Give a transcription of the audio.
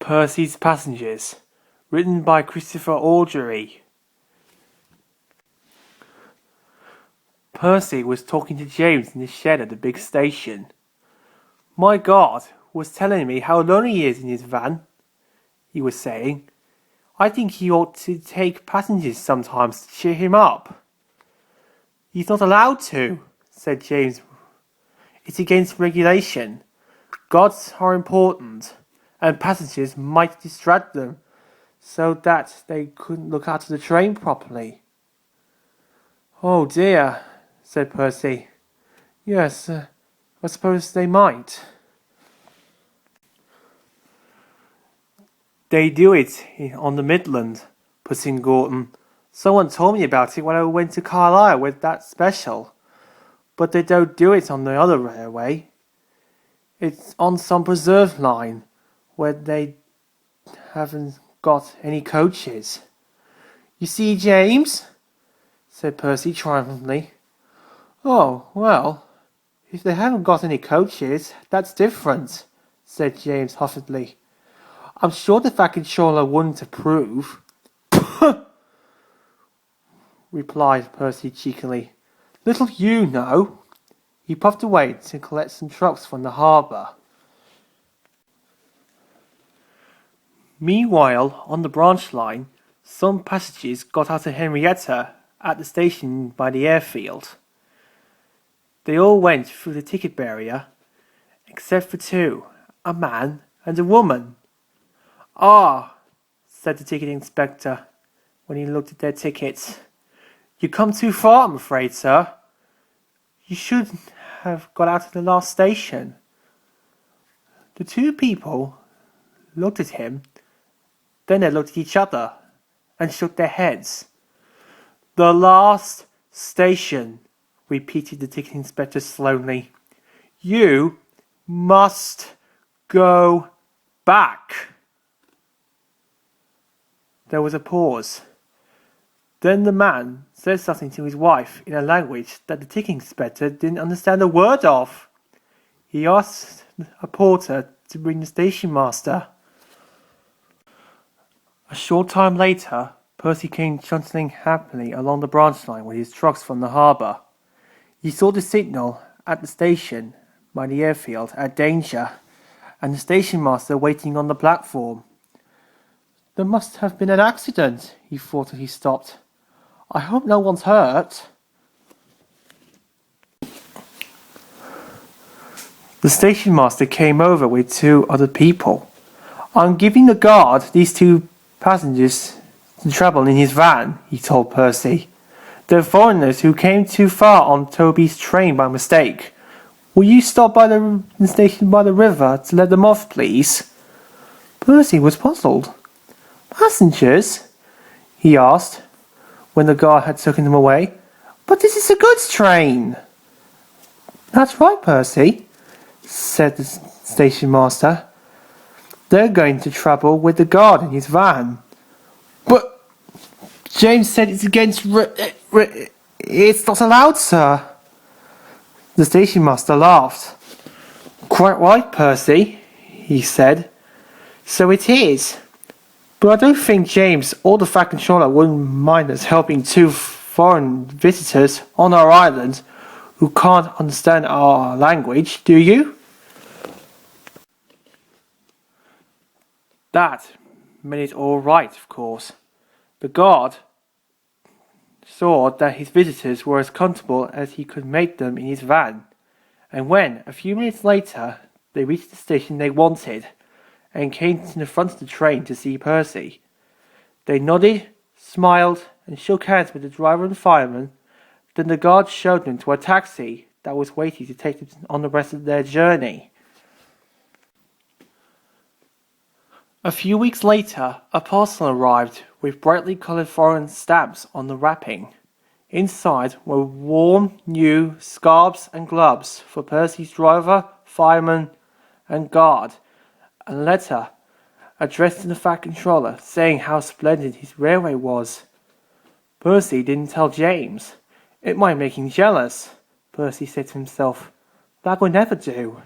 Percy's Passengers, written by Christopher Algery. Percy was talking to James in the shed at the big station. "My God was telling me how lonely he is in his van," he was saying. "I think he ought to take passengers sometimes to cheer him up." "He's not allowed to," said James. "It's against regulation. Gods are important, and passengers might distract them so that they couldn't look out of the train properly." "Oh dear," said Percy. "Yes, I suppose they might." "They do it on the Midland," put in Gorton. "Someone told me about it when I went to Carlisle with that special. But they don't do it on the other railway. It's on some preserve line where they haven't got any coaches." "You see, James," said Percy triumphantly. "Oh, well, if they haven't got any coaches, that's different," said James huffily. "I'm sure the fat controller wouldn't approve." replied Percy cheekily. "Little you know." He puffed away to collect some trucks from the harbour. Meanwhile, on the branch line, some passengers got out of Henrietta at the station by the airfield. They all went through the ticket barrier, except for two, a man and a woman. "Ah," said the ticket inspector when he looked at their tickets. "You come too far, I'm afraid, sir. You should have got out at the last station." The two people looked at him, then they looked at each other and shook their heads. "The last station," repeated the ticket inspector slowly. "You must go back." There was a pause. Then the man said something to his wife in a language that the ticket inspector didn't understand a word of. He asked a porter to bring the station master. A short time later, Percy came trundling happily along the branch line with his trucks from the harbour. He saw the signal at the station by the airfield at danger, and the station master waiting on the platform. There must have been an accident, he thought as he stopped. "I hope no one's hurt." The station master came over with two other people. "I'm giving the guard these two passengers to travel in his van," he told Percy. "They're foreigners who came too far on Toby's train by mistake. Will you stop by the station by the river to let them off, please?" Percy was puzzled. "Passengers?" he asked, when the guard had taken them away. "But this is a goods train." "That's right, Percy," said the station master. "They're going to travel with the guard in his van." "But James said it's against it's not allowed, sir." The station master laughed. "Quite right, Percy," he said. "So it is. But I don't think James or the fat controller wouldn't mind us helping two foreign visitors on our island who can't understand our language, do you?" That made it all right, of course. The guard saw that his visitors were as comfortable as he could make them in his van, and when, a few minutes later, they reached the station they wanted, and came to the front of the train to see Percy, they nodded, smiled, and shook hands with the driver and fireman. Then the guard showed them to a taxi that was waiting to take them on the rest of their journey. A few weeks later, a parcel arrived with brightly coloured foreign stamps on the wrapping. Inside were warm, new scarves and gloves for Percy's driver, fireman, and guard, a letter addressed to the fat controller saying how splendid his railway was. Percy didn't tell James. It might make him jealous, Percy said to himself. That would never do.